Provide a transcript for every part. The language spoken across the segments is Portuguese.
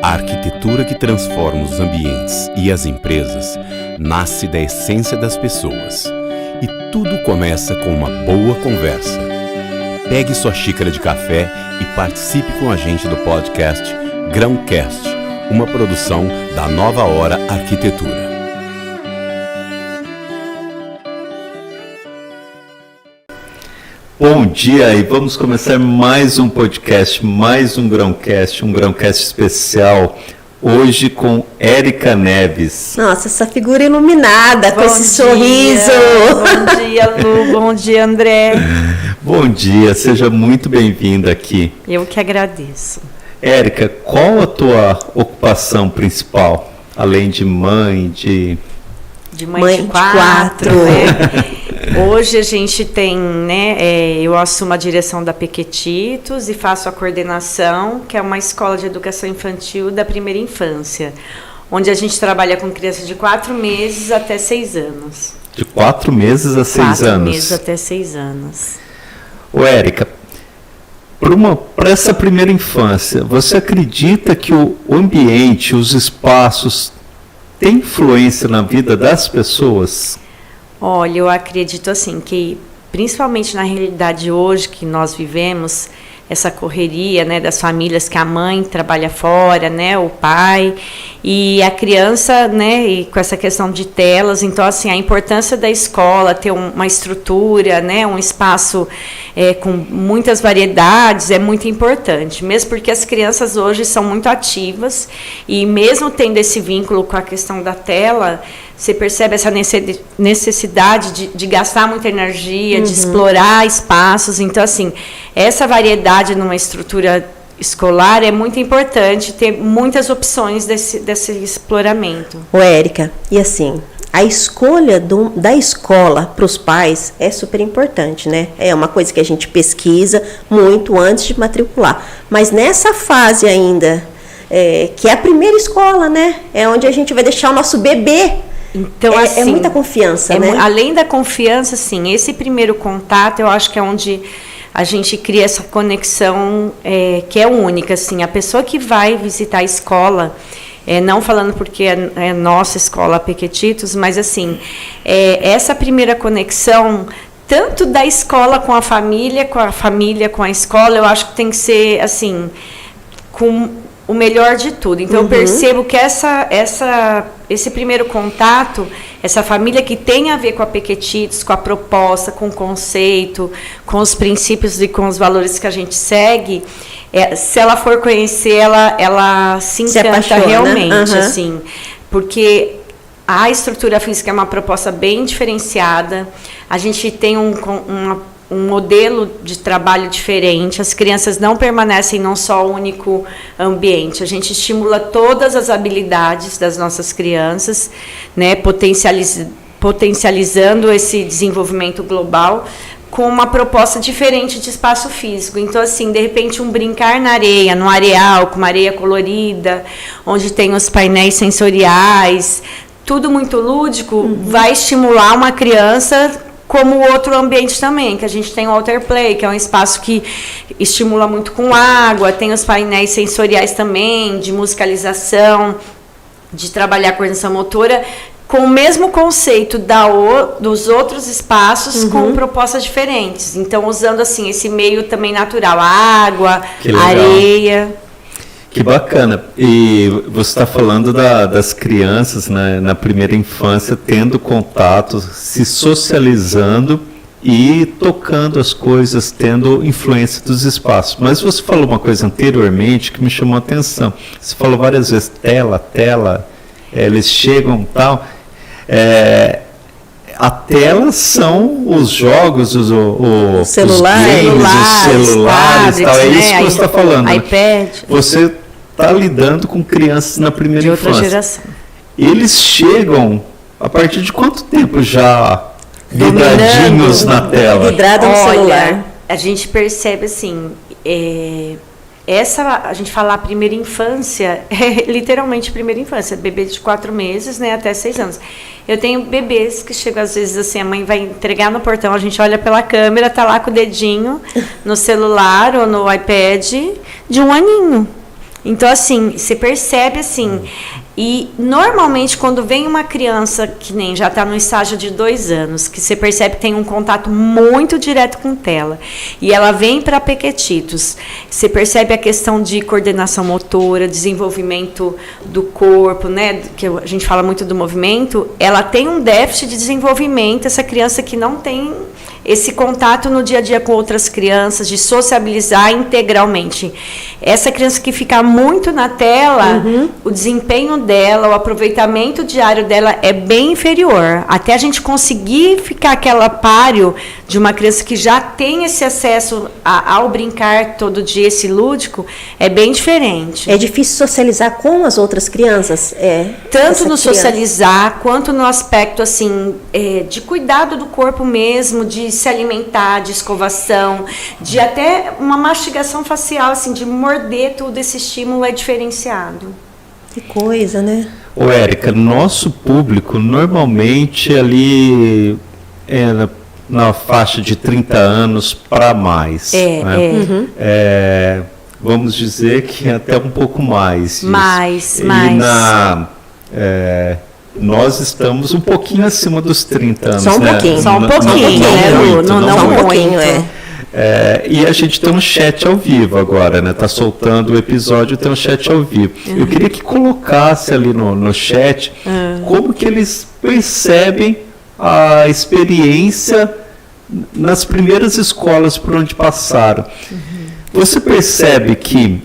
A arquitetura que transforma os ambientes e as empresas nasce da essência das pessoas. E tudo começa com uma boa conversa. Pegue sua xícara de café e participe com a gente do podcast Grãocast, uma produção da Nova Hora Arquitetura. Bom dia e vamos começar mais um podcast, mais um Grãocast especial, hoje com Érica Neves. Nossa, essa figura iluminada, com esse sorriso. Bom dia, Lu, bom dia, André. Bom dia, seja muito bem-vinda aqui. Eu que agradeço. Érica, qual a tua ocupação principal, além de mãe, de mãe de quatro. Hoje a gente tem, eu assumo a direção da Pequetitos e faço a coordenação, que é uma escola de educação infantil da primeira infância, onde a gente trabalha com crianças de 4 meses até 6 anos. De 4 meses a 6 anos? 4 meses até 6 anos. Ô, Érica, para essa primeira infância, você acredita que o ambiente, os espaços, têm influência na vida das pessoas? Olha, eu acredito assim que, principalmente na realidade hoje que nós vivemos, essa correria, das famílias que a mãe trabalha fora, o pai, e a criança, e com essa questão de telas, então assim, a importância da escola ter uma estrutura, um espaço com muitas variedades é muito importante, mesmo porque as crianças hoje são muito ativas e mesmo tendo esse vínculo com a questão da tela, você percebe essa necessidade de gastar muita energia, de explorar espaços. Então, assim, essa variedade numa estrutura escolar é muito importante, ter muitas opções desse exploramento. Ô, Érica, e assim, a escolha da escola para os pais é super importante, né? É uma coisa que a gente pesquisa muito antes de matricular. Mas nessa fase ainda, que é a primeira escola, é onde a gente vai deixar o nosso bebê. Então, assim, é muita confiança, Além da confiança, sim, esse primeiro contato, eu acho que é onde a gente cria essa conexão que é única, assim, a pessoa que vai visitar a escola, não falando porque é nossa escola Pequetitos, mas assim, essa primeira conexão, tanto da escola com a família com a escola, eu acho que tem que ser, assim, com o melhor de tudo. Então, eu percebo que esse primeiro contato, essa família que tem a ver com a Pequetitos, com a proposta, com o conceito, com os princípios e com os valores que a gente segue, se ela for conhecer, ela se encanta realmente, assim, porque a estrutura física é uma proposta bem diferenciada, a gente tem um modelo de trabalho diferente, as crianças não permanecem num só único ambiente, a gente estimula todas as habilidades das nossas crianças, potencializando esse desenvolvimento global com uma proposta diferente de espaço físico. Então, assim, de repente, um brincar na areia, no areal, com uma areia colorida, onde tem os painéis sensoriais, tudo muito lúdico, vai estimular uma criança, como outro ambiente também, que a gente tem o Water Play, que é um espaço que estimula muito com água, tem os painéis sensoriais também, de musicalização, de trabalhar a coordenação motora, com o mesmo conceito dos outros espaços, com propostas diferentes. Então, usando assim esse meio também natural, a água, a areia. Que bacana. E você está falando das crianças, na primeira infância, tendo contato, se socializando e tocando as coisas, tendo influência dos espaços. Mas você falou uma coisa anteriormente que me chamou a atenção. Você falou várias vezes tela, eles chegam e tal. A tela são os jogos, os celulares, tablets, tal. É isso que você está falando. iPad. Você está lidando com crianças na primeira infância. De outra geração. Eles chegam a partir de quanto tempo já vidradinhos na tela? Vidrado no celular. A gente percebe assim, a gente fala a primeira infância, literalmente primeira infância, bebê de 4 meses, até 6 anos. Eu tenho bebês que chegam às vezes assim, a mãe vai entregar no portão, a gente olha pela câmera, tá lá com o dedinho no celular ou no iPad de 1 aninho. Então, assim, você percebe, assim, e normalmente quando vem uma criança que nem já está no estágio de 2 anos, que você percebe que tem um contato muito direto com tela, e ela vem para Pequetitos, você percebe a questão de coordenação motora, desenvolvimento do corpo, né, que a gente fala muito do movimento, ela tem um déficit de desenvolvimento, essa criança que não tem esse contato no dia a dia com outras crianças, de sociabilizar integralmente. Essa criança que fica muito na tela, o desempenho dela, o aproveitamento diário dela é bem inferior. Até a gente conseguir ficar aquela páreo de uma criança que já tem esse acesso ao brincar todo dia, esse lúdico, é bem diferente. É difícil socializar com as outras crianças? Tanto no socializar, quanto no aspecto assim, de cuidado do corpo mesmo, de se alimentar, de escovação, de até uma mastigação facial, assim, de morder tudo, esse estímulo é diferenciado. Que coisa, né? Ô, Érica, nosso público normalmente ali é na faixa de 30 anos para mais. Vamos dizer que até um pouco mais. Mais. Nós estamos um pouquinho acima dos 30 anos. Só um pouquinho. Só um pouquinho, né, Lu? Não muito. E a gente tem um chat ao vivo agora, né? Tá soltando o episódio, tem um chat ao vivo. Eu queria que colocasse ali no chat como que eles percebem a experiência nas primeiras escolas por onde passaram. Você percebe que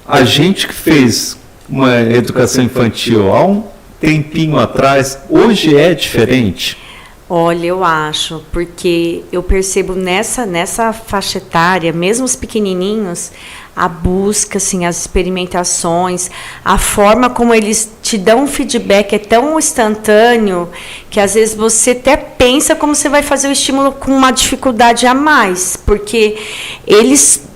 a gente que fez uma educação infantil há um tempinho atrás, hoje é diferente? Olha, eu acho, porque eu percebo nessa faixa etária, mesmo os pequenininhos, a busca, assim, as experimentações, a forma como eles te dão um feedback é tão instantâneo que às vezes você até pensa como você vai fazer o estímulo com uma dificuldade a mais, porque eles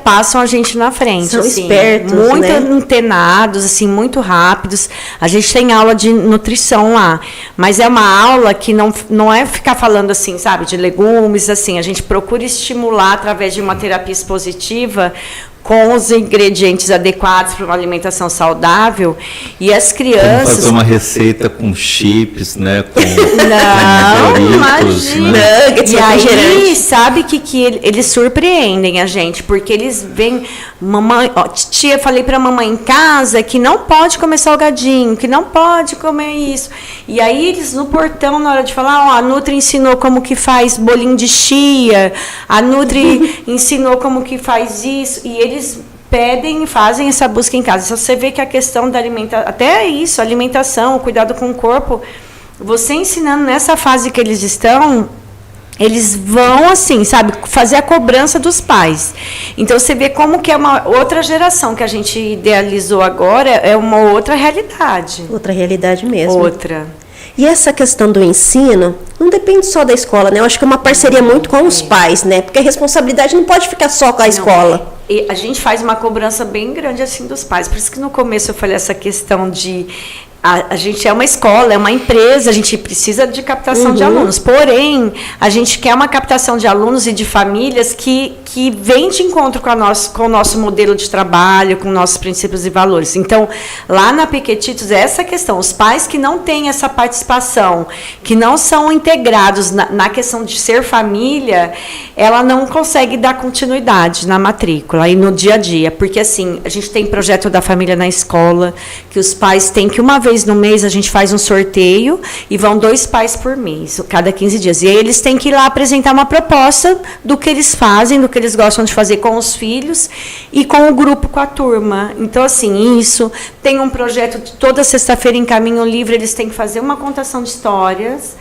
passam a gente na frente. São assim, espertos, muito né? antenados, assim, muito rápidos. A gente tem aula de nutrição lá, mas é uma aula que não é ficar falando assim, sabe, de legumes, assim. A gente procura estimular através de uma terapia expositiva com os ingredientes adequados para uma alimentação saudável, e as crianças... Vamos fazer uma receita com chips, né? Não, imagina. Né? E aí, sabe que eles surpreendem a gente, porque eles vêm... Mamãe, tia, falei para a mamãe em casa que não pode comer salgadinho, que não pode comer isso. E aí eles no portão, na hora de falar, a Nutri ensinou como que faz bolinho de chia, a Nutri ensinou como que faz isso, e eles pedem e fazem essa busca em casa. Então, você vê que a questão da alimentação, até isso, alimentação, cuidado com o corpo, você ensinando nessa fase que eles estão, eles vão, assim, sabe, fazer a cobrança dos pais. Então, você vê como que é uma outra geração que a gente idealizou agora, é uma outra realidade. Outra realidade mesmo. Outra. E essa questão do ensino não depende só da escola, né? Eu acho que é uma parceria muito com os pais, né? Porque a responsabilidade não pode ficar só com a escola. E a gente faz uma cobrança bem grande, assim, dos pais. Por isso que no começo eu falei essa questão de... A gente é uma escola, é uma empresa, a gente precisa de captação de alunos. Porém, a gente quer uma captação de alunos e de famílias que vem de encontro com o nosso modelo de trabalho, com nossos princípios e valores. Então, lá na Pequetitos, é essa questão. Os pais que não têm essa participação, que não são integrados na questão de ser família, ela não consegue dar continuidade na matrícula e no dia a dia. Porque, assim, a gente tem projeto da família na escola, que os pais têm que uma vez no mês a gente faz um sorteio e vão 2 pais por mês, cada 15 dias. E aí eles têm que ir lá apresentar uma proposta do que eles fazem, do que eles gostam de fazer com os filhos e com o grupo, com a turma. Então, assim, isso. Tem um projeto de toda sexta-feira em Caminho Livre, eles têm que fazer uma contação de histórias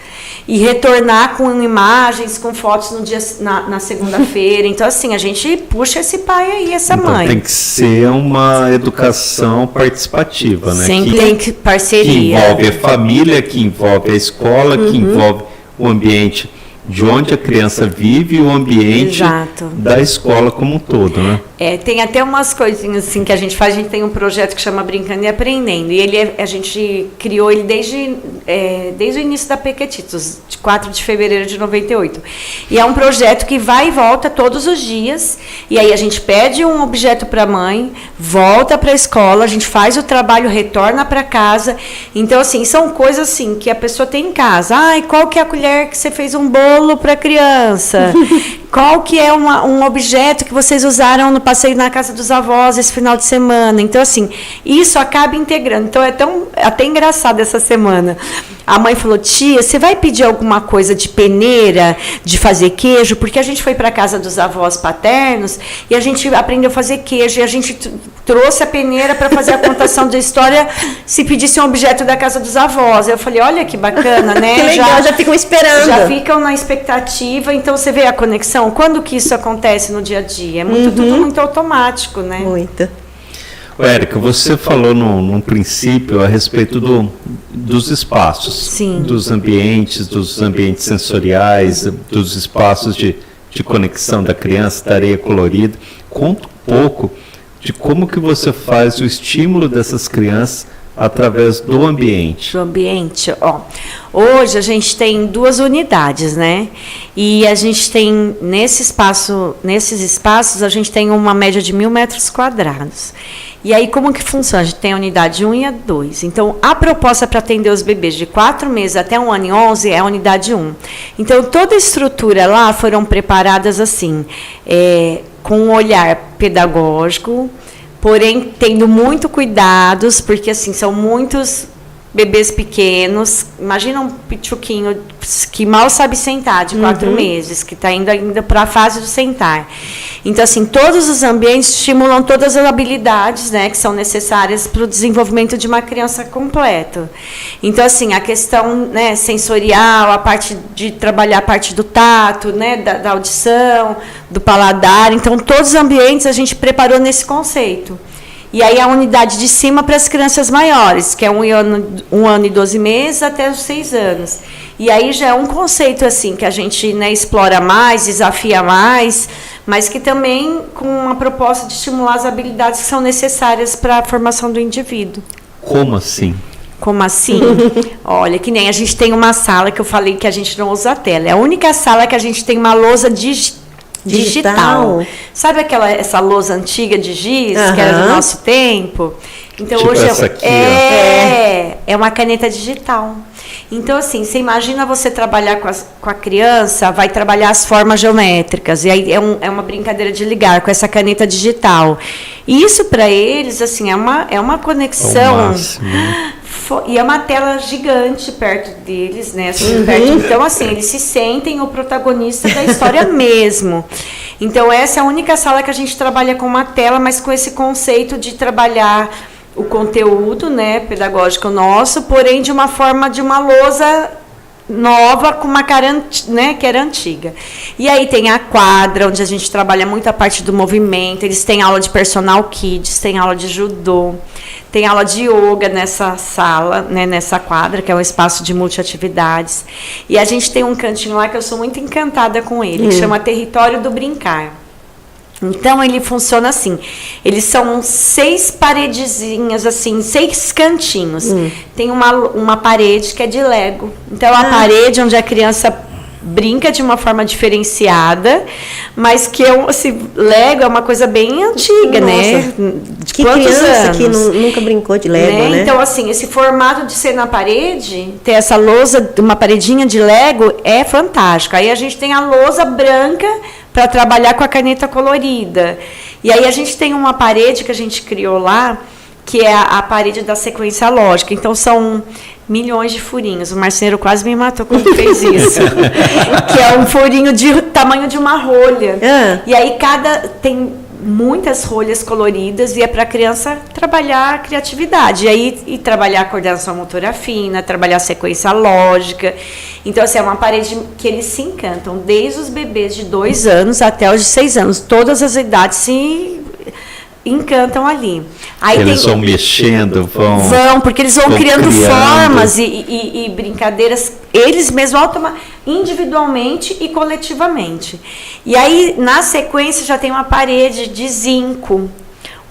e retornar com imagens, com fotos no dia, na segunda-feira. Então, assim, a gente puxa esse pai aí, essa mãe. Tem que ser uma educação participativa, né? Sempre tem que parceria. Que envolve a família, que envolve a escola, que envolve o ambiente de onde a criança vive e o ambiente Exato. da escola como um todo, né? Tem até umas coisinhas assim que a gente faz. A gente tem um projeto que chama Brincando e Aprendendo. E a gente criou ele desde o início da Pequetitos, de 4 de fevereiro de 98. E é um projeto que vai e volta todos os dias. E aí a gente pede um objeto para a mãe, volta para a escola, a gente faz o trabalho, retorna para casa. Então, assim, são coisas assim que a pessoa tem em casa. Ai, qual que é a colher que você fez um bolo para a criança? Qual que é um objeto que vocês usaram no passeio na casa dos avós esse final de semana? Então, assim, isso acaba integrando. Então, é até engraçado essa semana. A mãe falou, tia, você vai pedir alguma coisa de peneira, de fazer queijo? Porque a gente foi para a casa dos avós paternos e a gente aprendeu a fazer queijo. E a gente trouxe a peneira para fazer a contação da história se pedisse um objeto da casa dos avós. Eu falei, olha que bacana, né? Que legal, já ficam esperando. Já ficam na expectativa. Então, você vê a conexão. Quando que isso acontece no dia a dia? É tudo muito automático, né? Muito. Érica, você falou num princípio a respeito dos espaços, Sim. dos ambientes sensoriais, dos espaços de conexão da criança, da areia colorida. Conta um pouco de como que você faz o estímulo dessas crianças através do ambiente. Do ambiente, hoje a gente tem 2 unidades, né? E a gente tem nesses espaços a gente tem uma média de 1.000 metros quadrados. E aí como que funciona? A gente tem a unidade 1 e a 2. Então a proposta para atender os bebês de 4 meses até 1 ano e 11 é a unidade 1. Então toda a estrutura lá foram preparadas assim, com um olhar pedagógico, porém tendo muito cuidados, porque assim são muitos bebês pequenos. Imagina um pituquinho que mal sabe sentar, de 4 meses, que está indo ainda para a fase do sentar. Então, assim, todos os ambientes estimulam todas as habilidades, né, que são necessárias para o desenvolvimento de uma criança completa. Então, assim, a questão, né, sensorial, a parte de trabalhar a parte do tato, né, da audição, do paladar. Então, todos os ambientes a gente preparou nesse conceito. E aí a unidade de cima para as crianças maiores, que é 1 ano e 12 meses até os 6 anos. E aí já é um conceito assim que a gente, né, explora mais, desafia mais, mas que também com uma proposta de estimular as habilidades que são necessárias para a formação do indivíduo. Como assim? Como assim? Olha, que nem a gente tem uma sala que eu falei que a gente não usa a tela. É a única sala que a gente tem uma lousa digital. Sabe essa lousa antiga de giz, que era do nosso tempo? Então tipo hoje essa aqui, é uma caneta digital. Então, assim, você imagina você trabalhar com a criança, vai trabalhar as formas geométricas, e aí é uma brincadeira de ligar com essa caneta digital. E isso, para eles, assim, é uma conexão. E é uma tela gigante perto deles, né? Assim, então, assim, eles se sentem o protagonista da história mesmo. Então, essa é a única sala que a gente trabalha com uma tela, mas com esse conceito de trabalhar o conteúdo, né, pedagógico nosso, porém de uma forma de uma lousa nova com uma cara, né, que era antiga. E aí tem a quadra, onde a gente trabalha muito a parte do movimento. Eles têm aula de personal kids, tem aula de judô, tem aula de yoga nessa sala, né, nessa quadra, que é um espaço de multiatividades. E a gente tem um cantinho lá que eu sou muito encantada com ele, que chama Território do Brincar. Então, ele funciona assim. Eles são 6 paredezinhas, assim, 6 cantinhos. Tem uma parede que é de Lego. Então, a parede onde a criança brinca de uma forma diferenciada, mas que Lego é uma coisa bem antiga, né? De que quantos criança anos? Que nunca brincou de Lego, né? Então, assim, esse formato de ser na parede, ter essa lousa, uma paredinha de Lego, é fantástico. Aí a gente tem a lousa branca para trabalhar com a caneta colorida. E aí a gente tem uma parede que a gente criou lá, que é a parede da sequência lógica. Então, são milhões de furinhos. O marceneiro quase me matou quando fez isso. Que é um furinho de tamanho de uma rolha. E aí tem muitas rolhas coloridas e é para a criança trabalhar a criatividade. E trabalhar a coordenação motora fina, trabalhar a sequência lógica. Então, assim, é uma parede que eles se encantam, desde os bebês de 2 anos até os de 6 anos. Todas as idades se encantam ali. Aí eles vão mexendo, vão, porque eles vão criando formas e brincadeiras, eles mesmos individualmente e coletivamente. E aí, na sequência, já tem uma parede de zinco,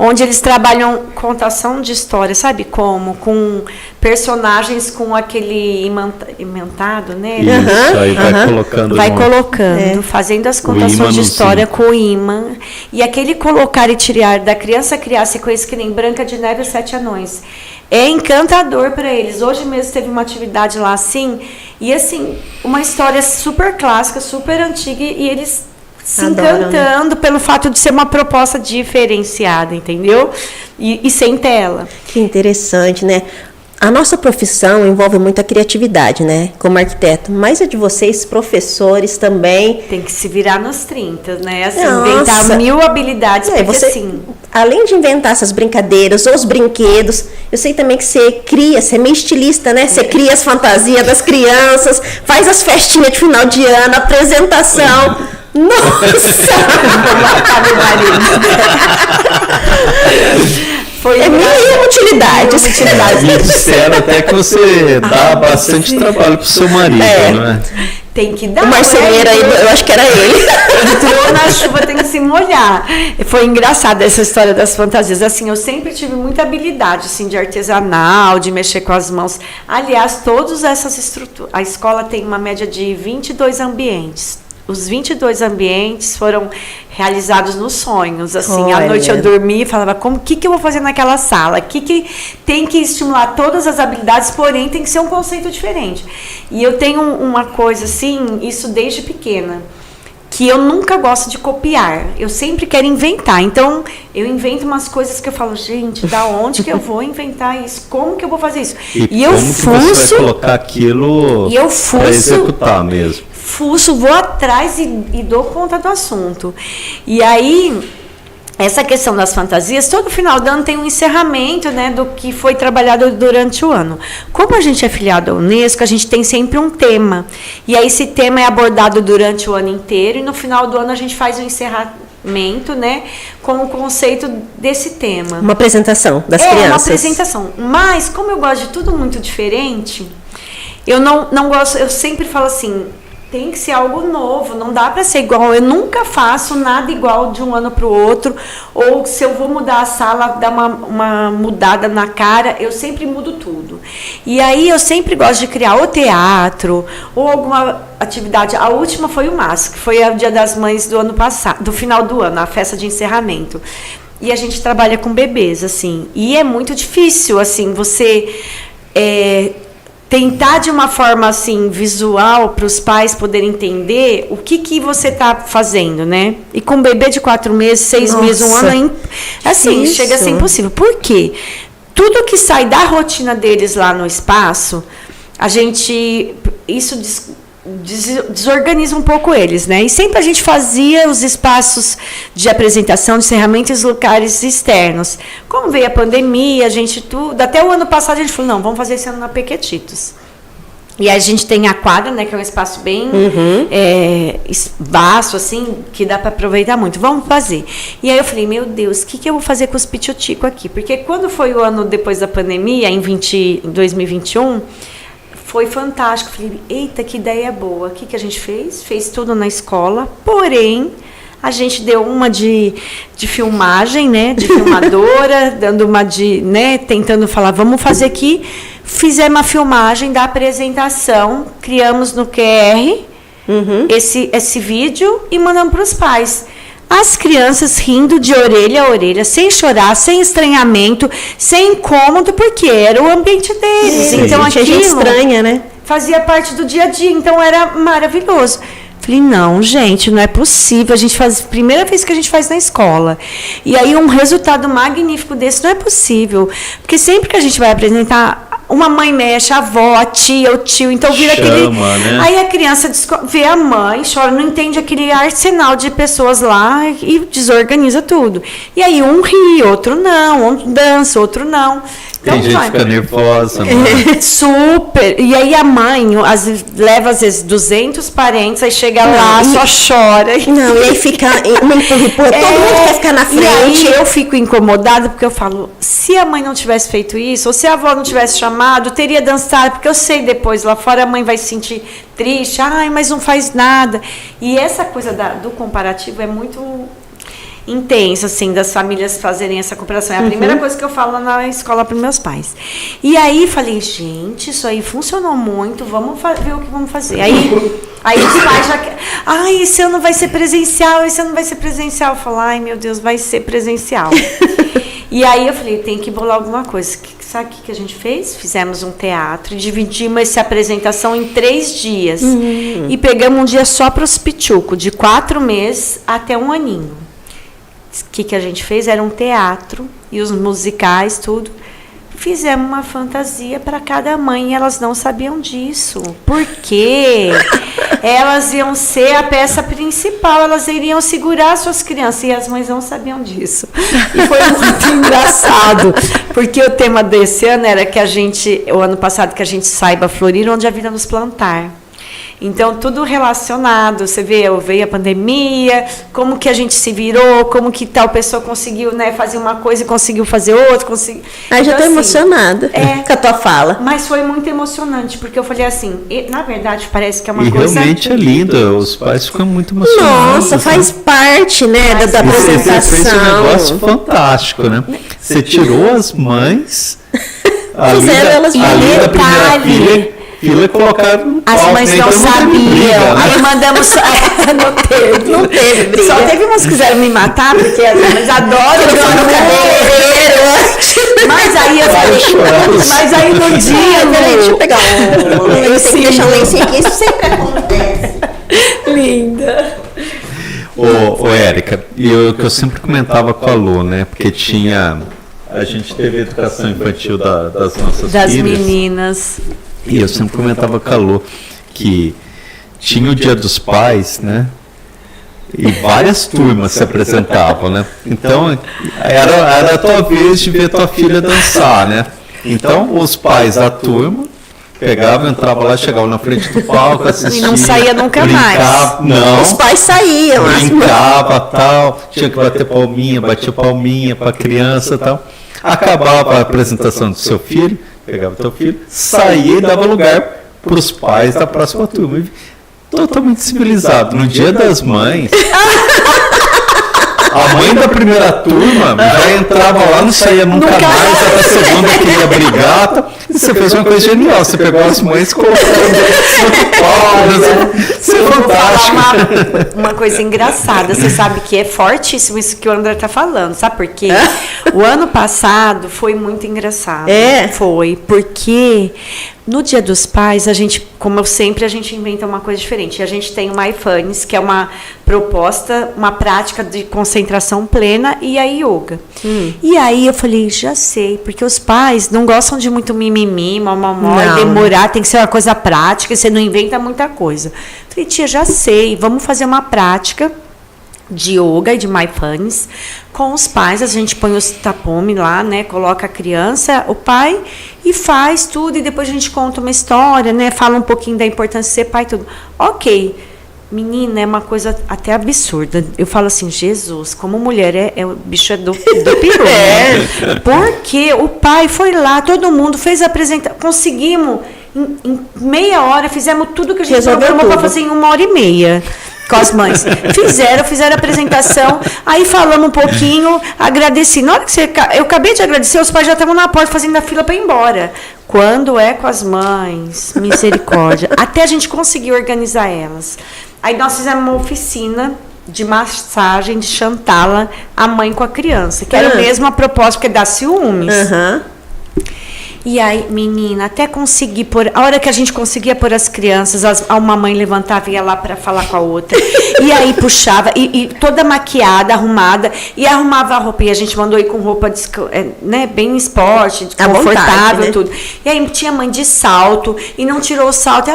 onde eles trabalham contação de história, sabe como? Com personagens com aquele imantado, né? Isso, aí vai colocando. Vai colocando, fazendo as contações de história com o imã. E aquele colocar e tirar da criança criar sequência que nem Branca de Neve e os 7 Anões. É encantador para eles. Hoje mesmo teve uma atividade lá assim, e assim, uma história super clássica, super antiga, e eles se encantando pelo fato de ser uma proposta diferenciada, entendeu? E sem tela. Que interessante, né? A nossa profissão envolve muita criatividade, né? Como arquiteto, mas a de vocês, professores, também. Tem que se virar nos 30, né? Assim, inventar 1000 habilidades, porque você, assim... Além de inventar essas brincadeiras, ou os brinquedos, eu sei também que você é meio estilista, né? Você cria as fantasias das crianças, faz as festinhas de final de ano, apresentação... Nossa! Foi mil utilidades. Me disseram até que você dá bastante trabalho pro seu marido, não é? Tem que dar. O marceneiro aí, eu acho que era ele. Entrou na chuva, tem que se molhar. Foi engraçada essa história das fantasias. Assim, eu sempre tive muita habilidade, assim, de artesanal, de mexer com as mãos. Aliás, todas essas estruturas. A escola tem uma média de 22 ambientes. Os 22 ambientes foram realizados nos sonhos. Assim, à noite eu dormia e falava, o que eu vou fazer naquela sala? Que tem que estimular todas as habilidades, porém tem que ser um conceito diferente. E eu tenho uma coisa assim, isso desde pequena, que eu nunca gosto de copiar. Eu sempre quero inventar. Então, eu invento umas coisas que eu falo, gente, da onde que eu vou inventar isso? Como que eu vou fazer isso? E eu como que você vai colocar aquilo para executar mesmo? Vou atrás e dou conta do assunto. E aí, essa questão das fantasias, todo final do ano tem um encerramento, né, do que foi trabalhado durante o ano. Como a gente é filiado à Unesco, a gente tem sempre um tema. E aí esse tema é abordado durante o ano inteiro e no final do ano a gente faz um encerramento, né, com o conceito desse tema. Uma apresentação das crianças. Uma apresentação. Mas, como eu gosto de tudo muito diferente, eu não gosto, eu sempre falo assim, tem que ser algo novo, não dá para ser igual. Eu nunca faço nada igual de um ano para o outro, ou se eu vou mudar a sala, dar uma mudada na cara, eu sempre mudo tudo. E aí eu sempre gosto de criar ou teatro, ou alguma atividade. A última foi o MASC, que foi o Dia das Mães do ano passado, do final do ano, a festa de encerramento. E a gente trabalha com bebês, assim, e é muito difícil, assim, você... tentar de uma forma assim visual para os pais poderem entender o que você está fazendo, né? E com um bebê de 4 meses, 6 meses, um ano, assim, chega a ser impossível. Por quê? Tudo que sai da rotina deles lá no espaço, isso desorganiza um pouco eles, né? E sempre a gente fazia os espaços de apresentação, de encerramento, os lugares externos. Como veio a pandemia, até o ano passado a gente falou, não, vamos fazer esse ano na Pequetitos. E a gente tem a quadra, né, que é um espaço bem vasto, assim, que dá para aproveitar muito. Vamos fazer. E aí eu falei, meu Deus, o que eu vou fazer com os pitiotico aqui? Porque quando foi o ano depois da pandemia, em 2021, foi fantástico. Falei, eita, que ideia boa. O que a gente fez? Fez tudo na escola, porém, a gente deu uma de filmagem, né? De filmadora, dando uma né? Tentando falar, vamos fazer aqui. Fizemos a filmagem da apresentação, criamos no QR esse vídeo e mandamos para os pais. As crianças rindo de orelha a orelha, sem chorar, sem estranhamento, sem incômodo, porque era o ambiente deles. Então, a gente estranha, né? Fazia parte do dia a dia, então era maravilhoso. Falei, não, gente, não é possível. A gente faz, primeira vez que a gente faz na escola. E aí um resultado magnífico desse não é possível. Porque sempre que a gente vai apresentar, uma mãe mexe, a avó, a tia, o tio, então vira aquele... Né? Aí a criança vê a mãe, chora, não entende aquele arsenal de pessoas lá e desorganiza tudo. E aí um ri, outro não, um dança, outro não. Tem gente que fica nervosa. Super. E aí a mãe leva às vezes 200 parentes, aí chega lá, só chora. Não, e aí fica todo mundo quer ficar na frente. E aí eu fico incomodada, porque eu falo, se a mãe não tivesse feito isso, ou se a avó não tivesse chamado, teria dançado, porque eu sei depois, lá fora a mãe vai se sentir triste, mas não faz nada. E essa coisa do comparativo é muito intensa, assim, das famílias fazerem essa comparação. É a primeira coisa que eu falo na escola para meus pais. E aí falei, gente, isso aí funcionou muito, vamos ver o que vamos fazer. Aí os pais já esse ano vai ser presencial, esse ano vai ser presencial. Eu falo, ai meu Deus, vai ser presencial. E aí eu falei, tem que bolar alguma coisa. Sabe o que a gente fez? Fizemos um teatro, dividimos essa apresentação em 3 dias. E pegamos um dia só para os pitucos, de 4 meses até 1 aninho. O que a gente fez? Era um teatro e os musicais, tudo. Fizemos uma fantasia para cada mãe e elas não sabiam disso. Por quê? Elas iam ser a peça principal, elas iriam segurar suas crianças e as mães não sabiam disso. E foi muito engraçado, porque o tema desse ano era que o ano passado, que a gente saiba florir onde a vida nos plantar. Então, tudo relacionado, você vê, veio a pandemia, como que a gente se virou, como que tal pessoa conseguiu, né, fazer uma coisa e conseguiu fazer outra. Já estou emocionada com a tua fala. Mas foi muito emocionante, porque eu falei assim, na verdade, parece que é uma coisa... realmente é lindo, os pais ficam muito emocionados. Nossa, faz parte, né, da apresentação. Você fez um negócio fantástico, né? Você tirou as mães... Fizeram elas da primeira fila e colocaram no palco. As mães não sabiam. Aí mandamos... Não teve briga. Só teve umas que quiseram me matar, porque as mães adoram o cabeleireiro. Mas aí no dia... Peraí, deixa eu pegar um lencinho. Deixa um lencinho aqui, isso sempre acontece. Linda. Ô Érica, e o que eu sempre comentava com a Lu, né? Porque a gente teve educação infantil das nossas das filhas. Meninas. E eu sempre comentava com a Lu que tinha o Dia dos Pais, né? E várias turmas se apresentavam, né? Então, era a tua vez de ver tua filha dançar, né? Então, os pais da turma pegavam, entravam lá, chegavam na frente do palco, assistiam. E não saía nunca mais. Não. Os pais saíam. Brincava, tal, tinha que bater palminha, batia palminha para a criança e tal. Acabava a apresentação do seu filho, pegava teu filho, saía e dava lugar para os pais da próxima turma. Totalmente civilizado. No Dia das Mães, a mãe da primeira turma já entrava lá, não saía nunca mais, até a segunda queria brigar. Tá? E você fez uma coisa genial, você pegou as mães e colocou isso é fantástico. Uma coisa engraçada, você sabe que é fortíssimo isso que o André está falando, sabe por quê? O ano passado foi muito engraçado. Foi, porque no Dia dos Pais, a gente, como sempre, a gente inventa uma coisa diferente. A gente tem o Mindfulness, que é uma proposta, uma prática de concentração plena, e a yoga. E aí eu falei, já sei, porque os pais não gostam de muito mimimi, mamamó, e demorar, tem que ser uma coisa prática, você não inventa muita coisa. Falei, tia, já sei, vamos fazer uma prática de yoga e de mindfulness com os pais. A gente põe os tapume lá, né, coloca a criança, o pai, e faz tudo, e depois a gente conta uma história, né, fala um pouquinho da importância de ser pai e tudo. Ok, menina, é uma coisa até absurda. Eu falo assim, Jesus, como mulher o bicho é do peru, né? Porque o pai foi lá, todo mundo fez a apresentação, conseguimos em meia hora, fizemos tudo que a gente programou para fazer em 1h30 com as mães. Fizeram a apresentação, aí falamos um pouquinho, agradeci. Na hora que eu acabei de agradecer, os pais já estavam na porta fazendo a fila para ir embora. Quando é com as mães, misericórdia. Até a gente conseguir organizar elas. Aí nós fizemos uma oficina de massagem, de chantala, a mãe com a criança, que era mesmo a proposta, porque dá ciúmes. E aí, menina, até conseguir pôr... A hora que a gente conseguia pôr as crianças, uma mãe levantava e ia lá para falar com a outra. E aí puxava, e toda maquiada, arrumada, e arrumava a roupa. E a gente mandou ir com roupa, né, bem esporte, confortável, vontade, né? Tudo. E aí tinha mãe de salto, e não tirou o salto.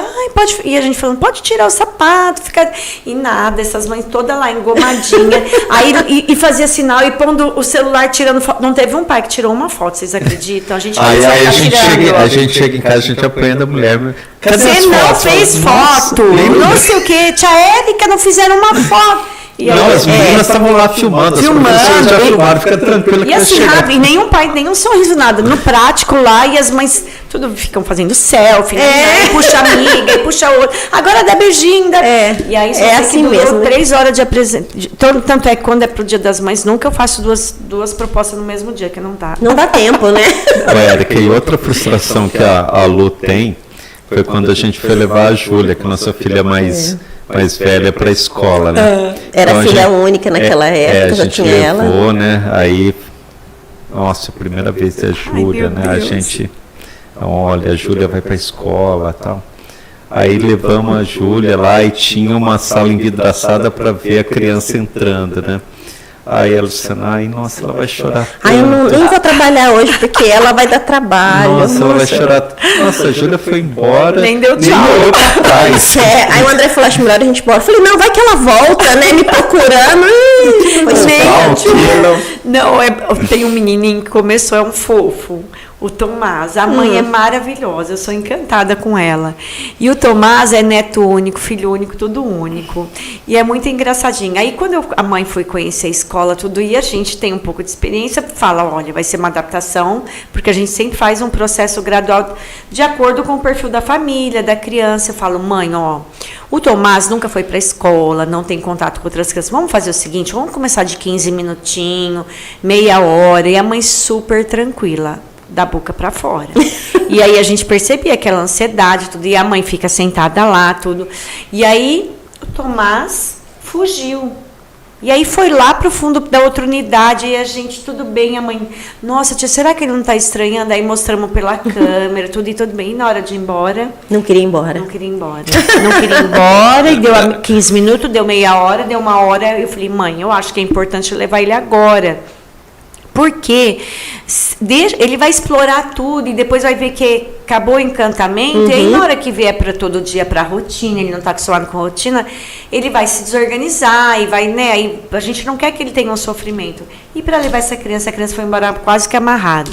E a gente falando, pode tirar o sapato, fica... E nada, essas mães toda lá engomadinha. Aí e fazia sinal e pondo o celular tirando foto. Não teve um pai que tirou uma foto, vocês acreditam? A gente a gente chega em casa, a gente apanha da mulher. Cadê você não fez foto? Não sei o que. Tia Érica, não fizeram uma foto. E não, as meninas estavam lá filmando. As professoras já filmaram, fica tranquilo. E assim, e nenhum pai, nenhum sorriso, nada. No prático lá, e as mães tudo ficam fazendo selfie, né? Puxa amiga, e puxa outra. Agora dá beijinho. E aí só assim mesmo. 3 horas de apresentação. Tanto é que quando é pro Dia das Mães, nunca eu faço duas propostas no mesmo dia, que não dá. Não dá tempo, né? Érica, e outra frustração que a Lu tem foi quando a gente foi levar a Júlia, que é nossa filha mais velha, para a escola, né? Era então, filha única naquela época, já tinha ela. A gente levou, né? Aí, nossa, primeira vez a Júlia, né? A gente, olha, a Júlia vai para a escola e tal. Aí levamos a Júlia lá e tinha uma sala envidraçada para ver a criança entrando, né? Aí a Luciana, nossa, ela vai chorar. Eu nem vou trabalhar hoje, porque ela vai dar trabalho. Nossa, ela vai chorar. Nossa, a Júlia foi embora. Nem deu tchau. Nem olhou pra trás. Aí o André falou, acho melhor a gente ir embora. Eu falei, não, vai que ela volta, né, me procurando. Tem um menininho que começou, é um fofo. O Tomás, a mãe é maravilhosa, eu sou encantada com ela. E o Tomás é neto único, filho único, tudo único. E é muito engraçadinho. Aí quando a mãe foi conhecer a escola, tudo, e a gente tem um pouco de experiência, fala, olha, vai ser uma adaptação, porque a gente sempre faz um processo gradual de acordo com o perfil da família, da criança. Eu falo, mãe, o Tomás nunca foi para a escola, não tem contato com outras crianças. Vamos fazer o seguinte, vamos começar de 15 minutinhos, meia hora, e a mãe super tranquila. Da boca para fora. E aí a gente percebia aquela ansiedade, tudo, e a mãe fica sentada lá, tudo. E aí o Tomás fugiu. E aí foi lá pro fundo da outra unidade, e a gente, tudo bem, a mãe, nossa, tia, será que ele não está estranhando? Aí mostramos pela câmera, tudo bem. E na hora de ir embora... Não queria ir embora. Não queria ir embora, e deu 15 minutos, deu meia hora, deu uma hora, eu falei, mãe, eu acho que é importante levar ele agora. Porque ele vai explorar tudo e depois vai ver que acabou o encantamento. E aí, na hora que vier para todo dia para a rotina, ele não está acostumado com a rotina, ele vai se desorganizar e vai, né? Aí a gente não quer que ele tenha um sofrimento. E para levar essa criança, a criança foi embora quase que amarrada.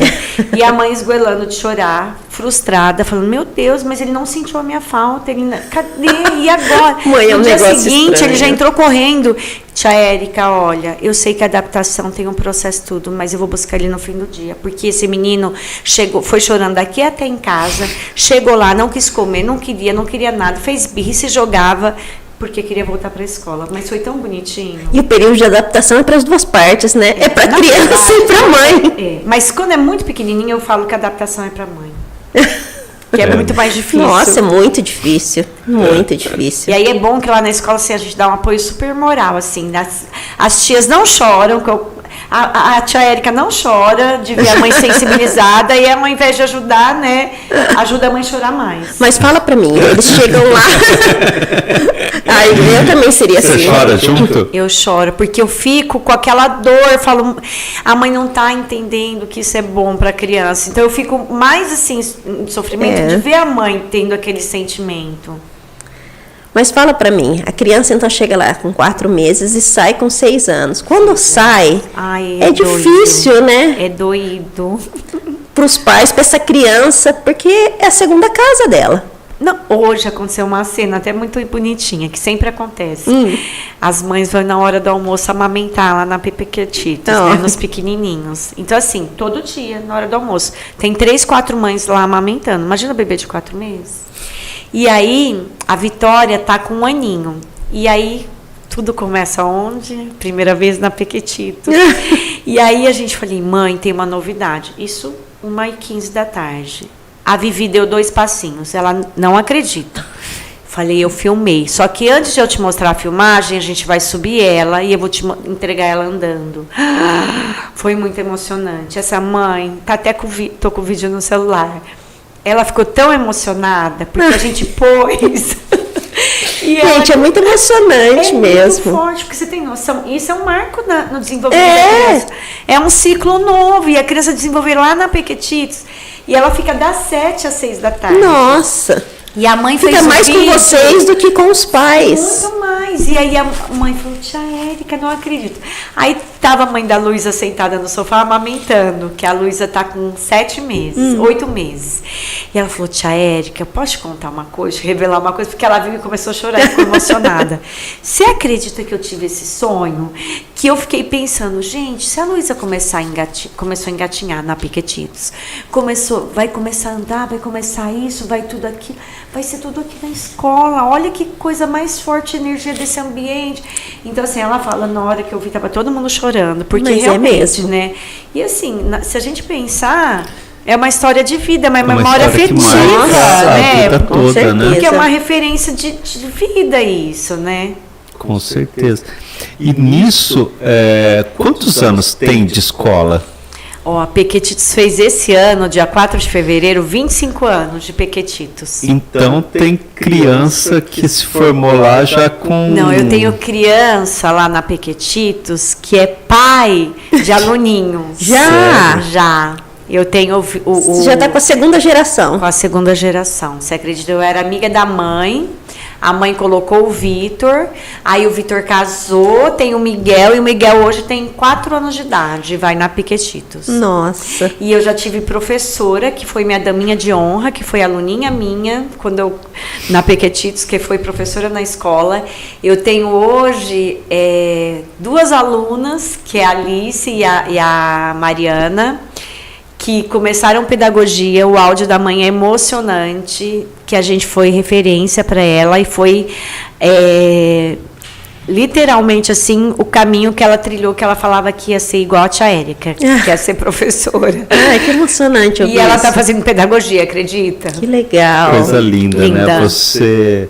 E a mãe esgoelando de chorar, frustrada, falando: meu Deus, mas ele não sentiu a minha falta. Cadê? E agora? Mãe, no dia seguinte, estranho. Ele já entrou correndo. Tia Érica, olha, eu sei que a adaptação tem um processo tudo, mas eu vou buscar ele no fim do dia. Porque esse menino foi chorando daqui até em casa, chegou lá, não quis comer, não queria nada, fez birra e se jogava, porque queria voltar para a escola. Mas foi tão bonitinho. E o período de adaptação é para as duas partes, né? É para a criança e para a mãe. Mas quando é muito pequenininho, eu falo que a adaptação é para a mãe. Que é muito mais difícil. Nossa, é muito difícil. Muito difícil. E aí é bom que lá na escola assim, a gente dá um apoio super moral, assim. As tias não choram, a tia Érica não chora de ver a mãe sensibilizada e ao invés de ajudar, né, ajuda a mãe a chorar mais. Mas fala pra mim, eles chegam lá. Ai, eu também seria assim. Você chora junto? Eu choro, porque eu fico com aquela dor, falo, a mãe não tá entendendo que isso é bom pra criança. Então eu fico mais assim, em sofrimento de ver a mãe tendo aquele sentimento. Mas fala pra mim, a criança então chega lá com 4 meses e sai com 6 anos. Quando sai, é difícil, né? É doído. Para os pais, para essa criança, porque é a segunda casa dela. Não, hoje aconteceu uma cena até muito bonitinha, que sempre acontece. As mães vão na hora do almoço amamentar lá na Pepequetitos, né, nos pequenininhos. Então, assim, todo dia, na hora do almoço. Tem 3, 4 mães lá amamentando. Imagina o bebê de 4 meses. E aí, a Vitória tá com 1 aninho. E aí, tudo começa onde? Primeira vez na Pequetitos. E aí, a gente falou, mãe, tem uma novidade. Isso, 1h15 da tarde. A Vivi deu 2 passinhos. Ela não acredita. Falei, eu filmei. Só que antes de eu te mostrar a filmagem, a gente vai subir ela e eu vou te entregar ela andando. Foi muito emocionante. Essa mãe, tá até tô com o vídeo no celular. Ela ficou tão emocionada porque a gente pôs. Gente, é muito emocionante mesmo. É muito forte, porque você tem noção. Isso é um marco no desenvolvimento da criança. É um ciclo novo. E a criança desenvolver lá na Pequetitos. E ela fica das 7 às 6 da tarde. Nossa! E a mãe fez fica mais com vocês do que com os pais. Muito mais. E aí a mãe falou, tia Érica, não acredito. Aí tava a mãe da Luísa sentada no sofá amamentando, que a Luísa tá com 7 meses, 8 meses. E ela falou, tia Érica, eu posso te contar uma coisa, revelar uma coisa? Porque ela viu e começou a chorar e ficou emocionada. Você acredita que eu tive esse sonho? Que eu fiquei pensando, gente, se a Luísa começou a engatinhar na Pequetitos, vai começar a andar, vai começar isso, vai tudo aqui, vai ser tudo aqui na escola. Olha que coisa mais forte, a energia desse ambiente. Então, assim, ela fala, na hora que eu vi, tava todo mundo chorando, porque mas realmente, mesmo. né? E assim, se a gente pensar, é uma história de vida, é uma Uma memória história que afetiva, marca a né? vida Com toda, certeza. né? Porque é uma referência de vida isso, né? Com certeza. E nisso, quantos anos tem de escola? Ó, a Pequetitos fez esse ano, dia 4 de fevereiro, 25 anos de Pequetitos. Então tem criança que se formou lá já com... Não, eu tenho criança lá na Pequetitos que é pai de aluninho. Já? Já. Eu tenho Você já está com a segunda geração. com a segunda geração. Você acredita? Eu era amiga da mãe. A mãe colocou o Vitor, aí o Vitor casou, tem o Miguel, e o Miguel hoje tem 4 anos de idade, vai na Pequetitos. Nossa. E eu já tive professora, que foi minha daminha de honra, que foi aluninha minha, na Pequetitos, que foi professora na escola. Eu tenho hoje 2 alunas, que é a Alice e a Mariana, que começaram pedagogia. O áudio da mãe é emocionante, que a gente foi referência para ela e foi literalmente assim o caminho que ela trilhou, que ela falava que ia ser igual a tia Érica, que ia ser professora. Ai, que emocionante. E ela está fazendo pedagogia, acredita? Que legal. Coisa linda, Linda. né? Você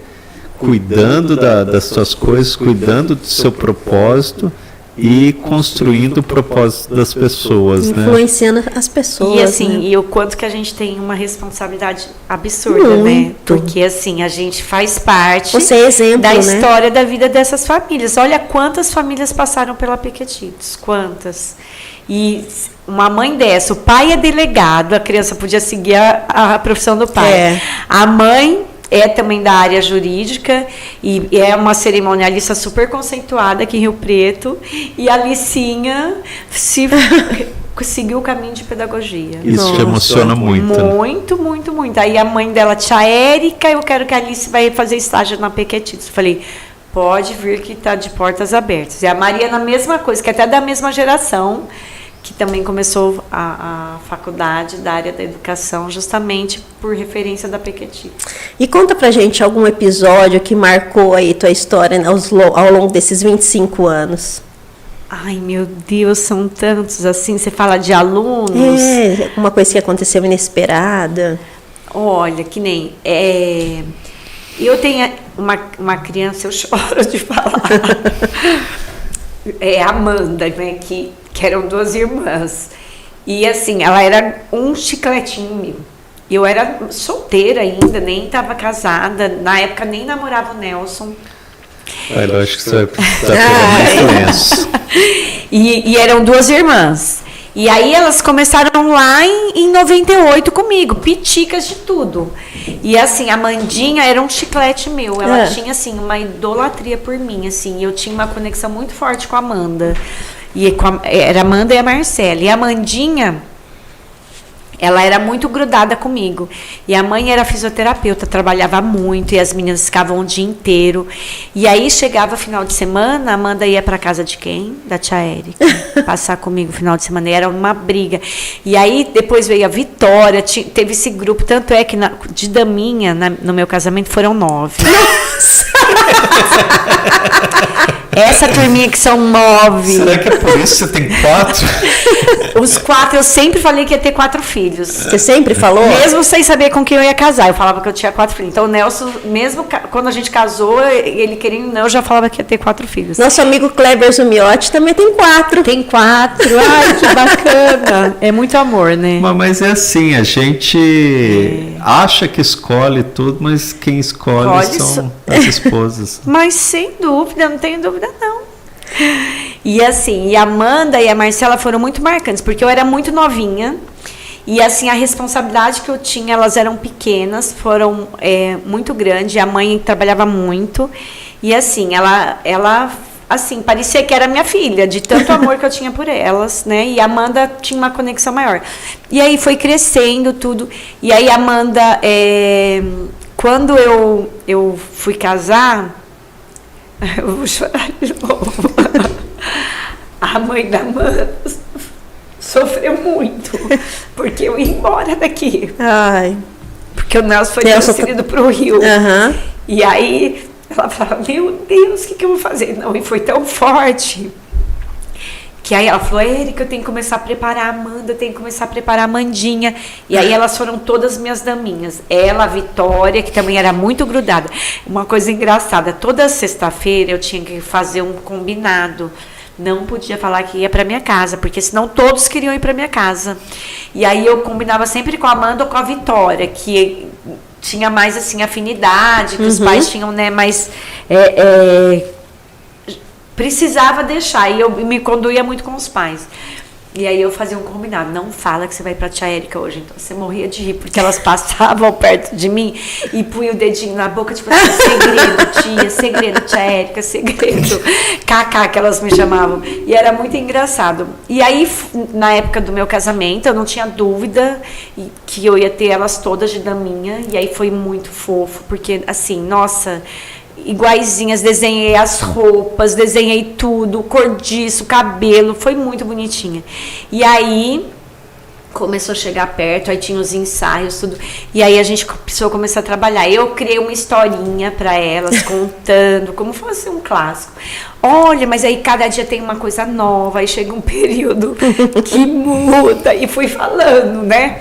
cuidando das suas coisas, cuidando do seu propósito e construindo o propósito das pessoas, né? Influenciando as pessoas. E assim, né? e o quanto que a gente tem uma responsabilidade absurda, né? Muito. Porque assim, a gente faz parte Você é exemplo, da né? história da vida dessas famílias. Olha quantas famílias passaram pela Pequetitos, quantas. E uma mãe dessa, o pai é delegado, a criança podia seguir a profissão do pai. É. A mãe é também da área jurídica e é uma cerimonialista super conceituada aqui em Rio Preto. E a Licinha seguiu o caminho de pedagogia. Isso te emociona muito. Né? Muito, muito, muito. Aí a mãe dela, tia Érica, eu quero que a Alice vai fazer estágio na Pequetitos. Falei, pode vir que está de portas abertas. E a Mariana, a mesma coisa, que é até da mesma geração, que também começou a faculdade da área da educação, justamente por referência da Pequetitos. E conta pra gente algum episódio que marcou aí tua história, né, ao longo desses 25 anos. Ai, meu Deus, são tantos, assim, você fala de alunos. Alguma coisa que aconteceu inesperada. Olha, que nem... eu tenho uma criança, eu choro de falar. Amanda, né, que eram 2 irmãs. E assim, ela era um chicletinho meu. Eu era solteira ainda, nem estava casada. Na época nem namorava o Nelson. Lógico que você vai precisar pegar muito lenço. E eram 2 irmãs. E aí elas começaram lá em 98 comigo, piticas de tudo. E assim, a Amandinha era um chiclete meu. Ela tinha assim uma idolatria por mim, assim. Eu tinha uma conexão muito forte com a Amanda. Era a Amanda e a Marcela. E a Amandinha, ela era muito grudada comigo. E a mãe era fisioterapeuta, trabalhava muito, e as meninas ficavam o dia inteiro. E aí chegava final de semana, a Amanda ia para casa de quem? Da tia Érica. Passar comigo final de semana. E era uma briga. E aí depois veio a Vitória, teve esse grupo. Tanto é que de daminha, no meu casamento, foram 9. Essa turminha que são 9. Será que é por isso que você tem 4? Os 4, eu sempre falei que ia ter 4 filhos. Você sempre falou? Mesmo sem saber com quem eu ia casar, eu falava que eu tinha 4 filhos. Então o Nelson, mesmo quando a gente casou, ele querendo não, eu já falava que ia ter 4 filhos. Nosso amigo Kleber Zumiotti também tem 4. Tem 4, ai que bacana. É muito amor, né? Mas é assim, a gente acha que escolhe tudo, mas quem escolhe são as esposas. Mas sem dúvida, não tenho dúvida não. E assim, e a Amanda e a Marcela foram muito marcantes, porque eu era muito novinha. E assim, a responsabilidade que eu tinha, elas eram pequenas, foram muito grandes. A mãe trabalhava muito. E assim, ela assim, parecia que era minha filha, de tanto amor que eu tinha por elas, né? E a Amanda tinha uma conexão maior. E aí foi crescendo tudo. E aí a Amanda, quando eu fui casar, eu vou chorar de novo. A mãe da Amanda sofreu muito, porque eu ia embora daqui. Ai. Porque o Nelson foi transferido para o Rio. Uhum. E aí ela falava, meu Deus, o que eu vou fazer? Não, e foi tão forte. Que aí ela falou, Érica, eu tenho que começar a preparar a Amanda, eu tenho que começar a preparar a Amandinha. E aí elas foram todas minhas daminhas. Ela, a Vitória, que também era muito grudada. Uma coisa engraçada, toda sexta-feira eu tinha que fazer um combinado. Não podia falar que ia para minha casa, porque senão todos queriam ir para minha casa. E aí eu combinava sempre com a Amanda ou com a Vitória, que tinha mais assim afinidade, que os pais tinham, né, mais precisava deixar, e eu me conduía muito com os pais. E aí eu fazia um combinado, não fala que você vai pra tia Érica hoje. Então você morria de rir, porque elas passavam perto de mim e punham o dedinho na boca, tipo assim, segredo, tia, segredo, tia Érica, segredo, Cacá, que elas me chamavam. E era muito engraçado. E aí, na época do meu casamento, eu não tinha dúvida que eu ia ter elas todas de daminha, e aí foi muito fofo, porque assim, nossa, iguaizinhas, desenhei as roupas, desenhei tudo, cor disso, cabelo, foi muito bonitinha. E aí começou a chegar perto, aí tinha os ensaios, tudo. E aí a gente precisou começar a trabalhar. Eu criei uma historinha para elas, contando como fosse um clássico. Olha, mas aí cada dia tem uma coisa nova, aí chega um período que muda, e fui falando, né?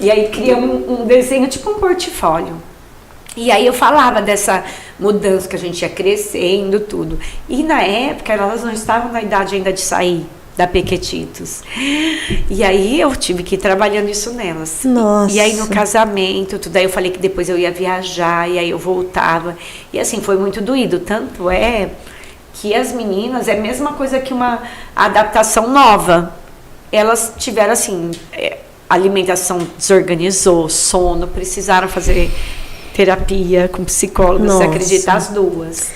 E aí cria um desenho, tipo um portfólio. E aí eu falava dessa mudança que a gente ia crescendo, tudo. E na época elas não estavam na idade ainda de sair da Pequetitos. E aí eu tive que ir trabalhando isso nelas. Nossa. E aí no casamento, tudo. Aí eu falei que depois eu ia viajar, e aí eu voltava. E assim, foi muito doído. Tanto é que as meninas, é a mesma coisa que uma adaptação nova. Elas tiveram assim, alimentação desorganizou, sono, precisaram fazer terapia com psicólogo, você acredita? As duas.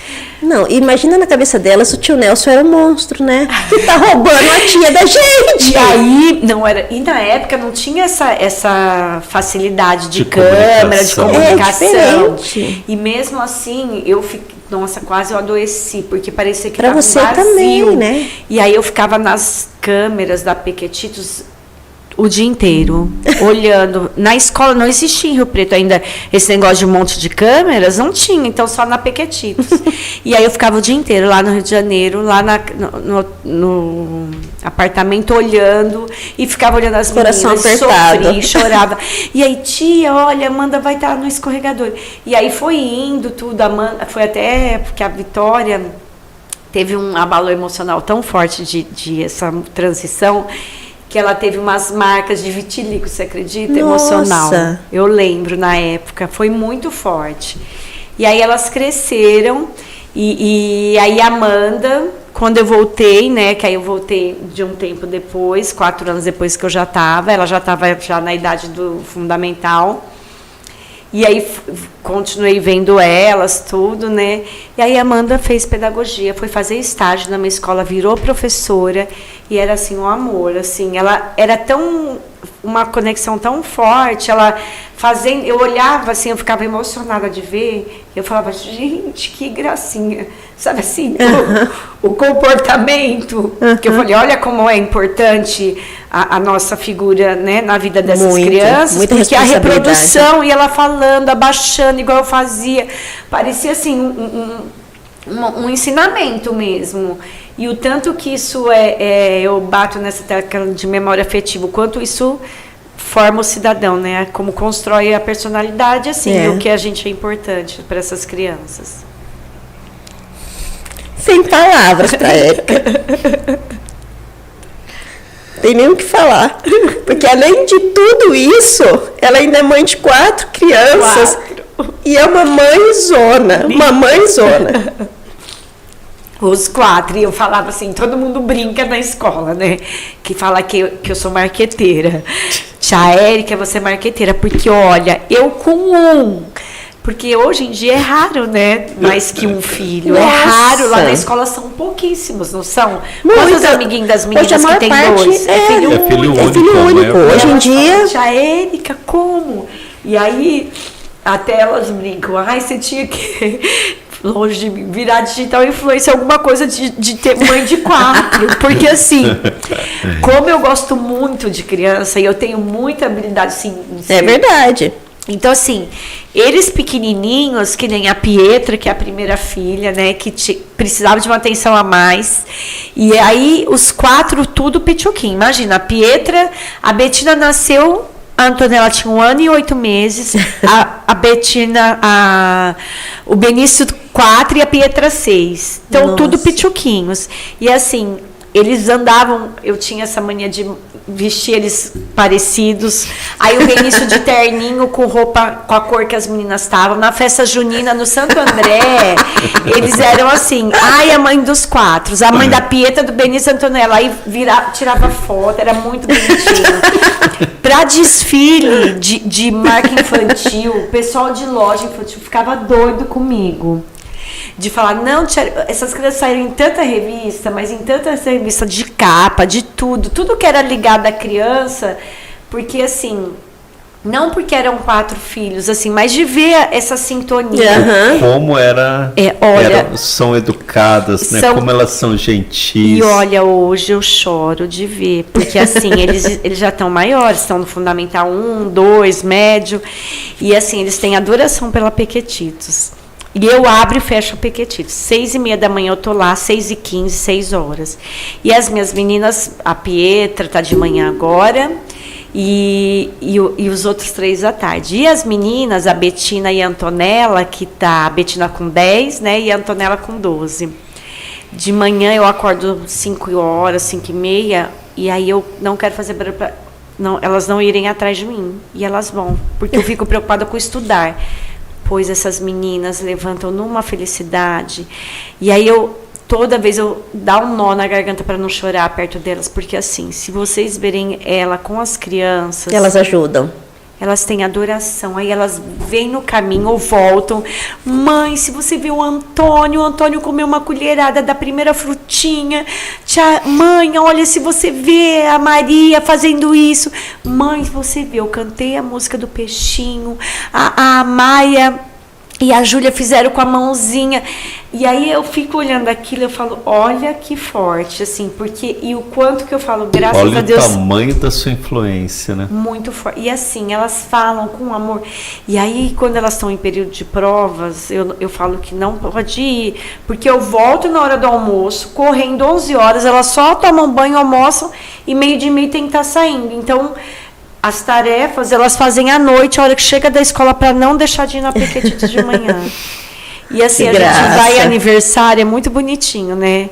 Não, imagina na cabeça delas, o tio Nelson era um monstro, né? Que tá roubando a tia da gente. E aí, não era. E na época não tinha essa facilidade de câmera, de comunicação. E mesmo assim, eu fiquei. Nossa, quase eu adoeci, porque parecia que pra tava você um vazio. Também, né? E aí eu ficava nas câmeras da Pequetitos o dia inteiro, olhando. Na escola não existia em Rio Preto ainda esse negócio de um monte de câmeras, não tinha, então só na Pequetitos. E aí eu ficava o dia inteiro lá no Rio de Janeiro, lá no apartamento, olhando, e ficava olhando as coração meninas, apertado. sofri, chorava. E aí, tia, olha, Amanda vai estar no escorregador. E aí foi indo tudo, Amanda, foi até porque a Vitória teve um abalo emocional tão forte de essa transição, que ela teve umas marcas de vitiligo, você acredita? Nossa. Emocional. Eu lembro na época, foi muito forte. E aí elas cresceram, e aí a Amanda, quando eu voltei, né, que aí eu voltei de um tempo depois, 4 anos depois que eu já estava, ela já estava já na idade do fundamental. E aí continuei vendo elas, tudo, né? E aí a Amanda fez pedagogia, foi fazer estágio numa escola, virou professora, e era assim um amor, assim, ela era uma conexão tão forte, ela fazendo, eu olhava assim, eu ficava emocionada de ver, eu falava, gente, que gracinha, sabe assim, o comportamento, que eu falei, olha como é importante a nossa figura, né, na vida dessas crianças, porque a reprodução, e ela falando, abaixando, igual eu fazia, parecia assim, um ensinamento mesmo. E o tanto que isso eu bato nessa tecla de memória afetiva, o quanto isso forma o cidadão, né? Como constrói a personalidade, assim, o que a gente é importante para essas crianças. Sem palavras para Érica. Tem nem o que falar. Porque além de tudo isso, ela ainda é mãe de 4 crianças. E é uma mãezona. Uma mãezona. Os 4, e eu falava assim, todo mundo brinca na escola, né? Que fala que eu sou marqueteira. Tia Érica, você é marqueteira, porque olha, eu com 1. Porque hoje em dia é raro, né? Mais que um filho. Nossa. É raro, lá na escola são pouquíssimos, não são? Muita. Quantos amiguinhos das meninas que tem 2? É filho único. É filho único. Hoje em dia... Tia Érica, como? E aí, até elas brincam, ai, você tinha que... longe de virar digital influencer, alguma coisa de ter mãe de 4. Porque assim, como eu gosto muito de criança e eu tenho muita habilidade, assim... É verdade. Então, assim, eles pequenininhos, que nem a Pietra, que é a primeira filha, né, que precisava de uma atenção a mais. E aí, os 4, tudo pituquinho. Imagina, a Pietra, a Betina nasceu... A Antonella tinha 1 ano e 8 meses, a Betina, o Benício 4 e a Pietra 6. Então, Nossa. tudo pituquinhos. E assim, eles andavam, eu tinha essa mania de vestir eles parecidos. Aí o Benício de terninho com roupa com a cor que as meninas estavam. Na festa junina, no Santo André, eles eram assim, ai, a mãe dos 4, a mãe da Pietra, do Benício e Antonella. Aí tirava foto, era muito bonitinho. Para desfile de marca infantil, o pessoal de loja infantil ficava doido comigo. De falar, não, tia, essas crianças saíram em tanta revista, mas em tanta revista de capa, de tudo que era ligado à criança, porque assim, não porque eram 4 filhos, assim, mas de ver essa sintonia. Como são educadas, né? Como elas são gentis. E olha, hoje eu choro de ver, porque assim, eles já estão maiores, estão no Fundamental 1, 2, médio, e assim, eles têm adoração pela Pequetitos. E eu abro e fecho o Pequetitos. 6h30 da manhã eu tô lá, 6h15, 6 horas. E as minhas meninas, a Pietra tá de manhã agora, e os outros 3 à tarde. E as meninas, a Betina e a Antonella, que tá a Betina com 10, né, e a Antonella com 12. De manhã eu acordo 5 horas, 5h30, e aí eu não quero fazer barulho pra elas não irem atrás de mim. E elas vão, porque eu fico preocupada com estudar. Pois essas meninas levantam numa felicidade. E aí toda vez eu dá um nó na garganta para não chorar perto delas, porque assim, se vocês verem ela com as crianças, elas ajudam. Elas têm adoração, aí elas vêm no caminho ou voltam. Mãe, se você vê o Antônio comeu uma colherada da primeira frutinha. Mãe, olha, se você vê a Maria fazendo isso. Mãe, se você vê, eu cantei a música do peixinho, a Maia e a Júlia fizeram com a mãozinha. E aí eu fico olhando aquilo e eu falo, olha que forte, assim, porque, e o quanto que eu falo, graças a Deus. Olha o tamanho da sua influência, né? Muito forte. E assim, elas falam com amor. E aí, quando elas estão em período de provas, eu falo que não pode ir, porque eu volto na hora do almoço, correndo 11 horas, elas só tomam banho, almoçam, e 12h30 tem que estar saindo. Então, as tarefas, elas fazem à noite, a hora que chega da escola, para não deixar de ir na Pequetitos de manhã. E assim, a gente vai em aniversário, é muito bonitinho, né?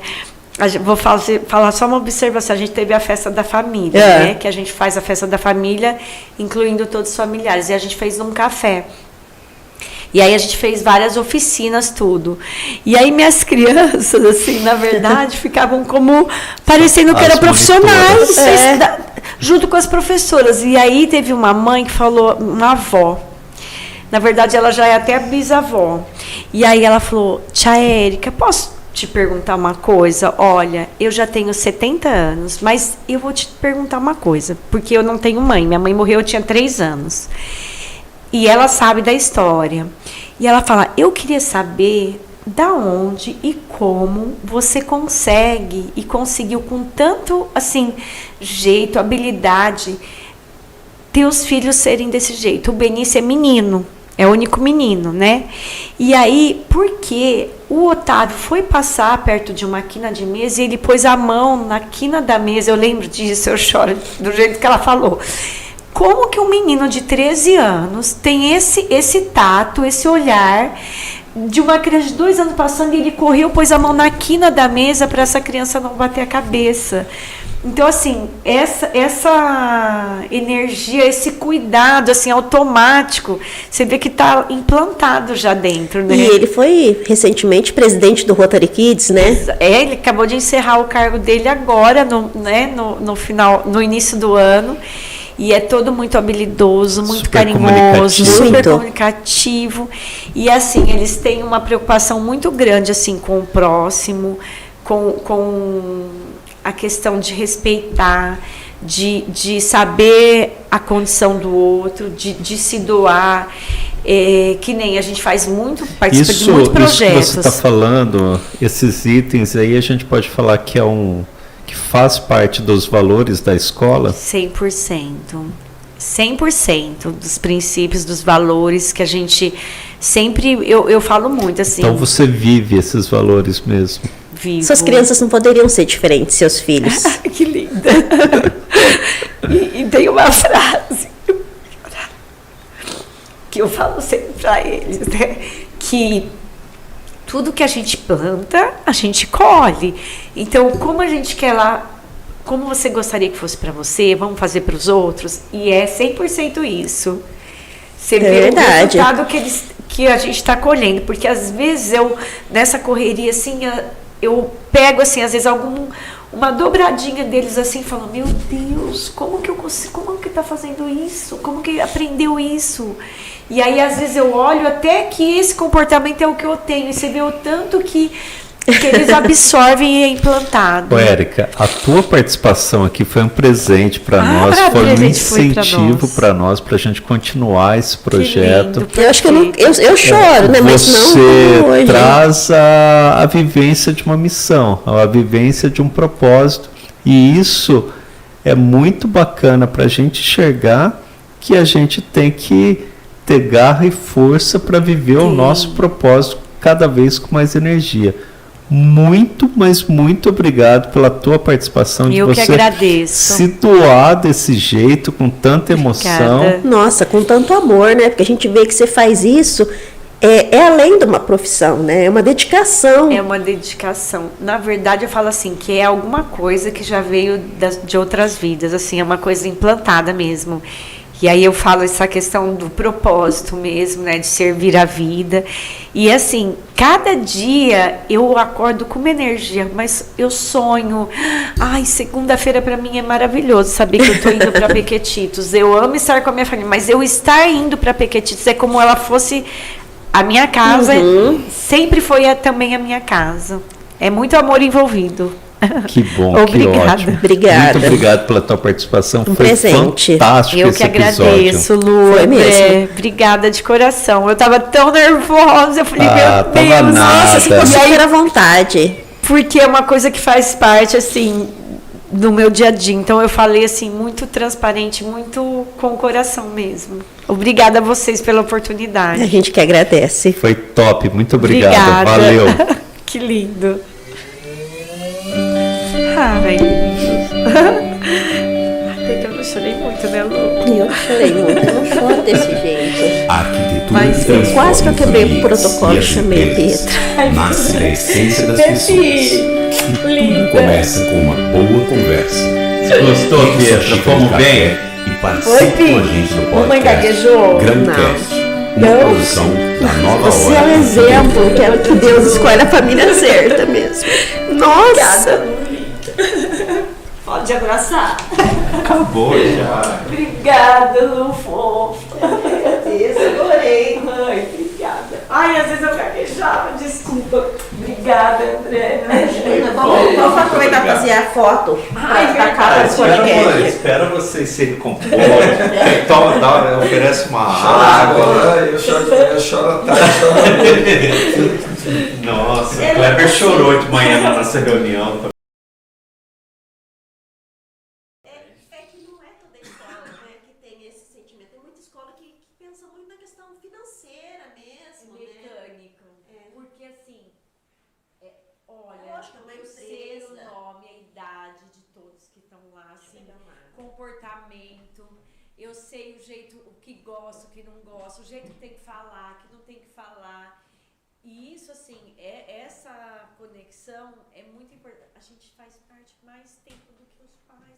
Vou falar só uma observação, a gente teve a festa da família, né? Que a gente faz a festa da família, incluindo todos os familiares, e a gente fez num café. E aí a gente fez várias oficinas, tudo. E aí minhas crianças, assim, na verdade, ficavam como parecendo que eram profissionais, junto com as professoras. E aí teve uma mãe que falou, uma avó. Na verdade, ela já é até bisavó. E aí ela falou, tia Érica, posso te perguntar uma coisa? Olha, eu já tenho 70 anos, mas eu vou te perguntar uma coisa, porque eu não tenho mãe. Minha mãe morreu, eu tinha 3 anos. E ela sabe da história. E ela fala, eu queria saber da onde e como você consegue e conseguiu com tanto, assim, jeito, habilidade, ter os filhos serem desse jeito. O Benício é menino. É o único menino, né? E aí, porque o Otávio foi passar perto de uma quina de mesa e ele pôs a mão na quina da mesa, eu lembro disso, eu choro do jeito que ela falou. Como que um menino de 13 anos tem esse tato, esse olhar de uma criança de 2 anos passando e ele correu, pôs a mão na quina da mesa para essa criança não bater a cabeça. Então, assim, essa energia, esse cuidado, assim, automático, você vê que está implantado já dentro, né? E ele foi recentemente presidente do Rotary Kids, né? Ele acabou de encerrar o cargo dele agora, no final, no início do ano. E é todo muito habilidoso, muito Super carinhoso, super Muito. comunicativo. E, assim, eles têm uma preocupação muito grande, assim, com o próximo, com a questão de respeitar, de saber a condição do outro, de se doar, que nem a gente faz muito, participa de muitos projetos. Isso que você está falando, esses itens aí, a gente pode falar que que faz parte dos valores da escola? 100%. 100% dos princípios, dos valores que a gente sempre, eu falo muito assim. Então você vive esses valores mesmo. Vivo. Suas crianças não poderiam ser diferentes, seus filhos. Que linda. E tem uma frase que eu falo sempre para eles, né? Que tudo que a gente planta, a gente colhe. Então, como a gente quer lá, como você gostaria que fosse para você, vamos fazer para os outros, e é 100% isso. Você vê o resultado que a gente está colhendo, porque às vezes nessa correria assim, eu pego assim, às vezes uma dobradinha deles assim, falo, meu Deus, como que eu consigo, como que tá fazendo isso? Como que aprendeu isso? E aí às vezes eu olho até que esse comportamento é o que eu tenho, e você vê o tanto que eles absorvem e é implantado. Ô, Érica, a tua participação aqui foi um presente para nós, foi um incentivo para nós, para a gente continuar esse projeto. Lindo, Eu acho que eu choro, né? Mas não Você como hoje. traz a vivência de uma missão, a vivência de um propósito, e isso é muito bacana para a gente enxergar que a gente tem que ter garra e força para viver o nosso propósito cada vez com mais energia. Muito, mas muito obrigado pela tua participação, de você que agradeço. se doar desse jeito, com tanta emoção. Obrigada. Nossa, com tanto amor, né? Porque a gente vê que você faz isso, é além de uma profissão, né? É uma dedicação. É uma dedicação. Na verdade, eu falo assim, que é alguma coisa que já veio de outras vidas, assim, é uma coisa implantada mesmo. E aí eu falo essa questão do propósito mesmo, né, de servir a vida. E assim, cada dia eu acordo com uma energia, mas eu sonho. Ai, segunda-feira para mim é maravilhoso saber que eu estou indo para Pequetitos. Eu amo estar com a minha família, mas eu estar indo para Pequetitos é como ela fosse a minha casa, sempre foi também a minha casa. É muito amor envolvido. Que bom, Obrigada. que ótimo. Obrigada. Muito obrigado pela tua participação. Foi presente. fantástico Eu esse que episódio. agradeço, Lu. Foi mesmo. Obrigada de coração. Eu tava tão nervosa. Eu falei, meu tava Deus, nada. Nossa, você ficou E aí, super à vontade. porque é uma coisa que faz parte, assim, do meu dia a dia. Então, eu falei, assim, muito transparente, muito com o coração mesmo. Obrigada a vocês pela oportunidade. A gente que agradece. Foi top, muito obrigado. Obrigada. Valeu. Que lindo. Ai. Até que eu não chorei muito, né, Lu? Eu chorei muito, eu não choro desse jeito. A arquitetura Mas que transforma quase que eu os quebrei o ambientes protocolo, e as chamei empresas nasce da essência das Pepe, pessoas. E tudo linda. começa com uma boa conversa. Gostou, Pegue sua Pietra? xícara Fomos de café bem? E Oi, participe Pi. com a gente do Mamãe podcast gaguejou? Grandcast, uma Não. produção da Nova Você é Hora. um exemplo, que é o que Deus escolhe a família certa mesmo. Nossa! Pode abraçar. Acabou já. Obrigada, Lu, fofa. Eu adorei. Ai, obrigada. Ai, às vezes eu gaguejava, desculpa. Obrigada, André. Vamos aproveitar para fazer a foto da capa do podcast. Espera vocês se recomporem. Oferece uma Água, eu choro à tarde, choro à noite. Nossa, o Kleber chorou de manhã na nossa reunião. É que não é toda escola, né, que tem esse sentimento. Tem muita escola que pensa muito na questão financeira mesmo, mecânico. É. Porque assim, olha, Eu acho que é uma eu sei o empresa. nome, a idade de todos que estão lá, assim, Legal, Marta. comportamento, eu sei o jeito, o que gosta, o que não gosta, o jeito que tem que falar, que não tem que falar. E isso, assim, essa conexão é muito importante. A gente faz parte mais tempo do que os pais,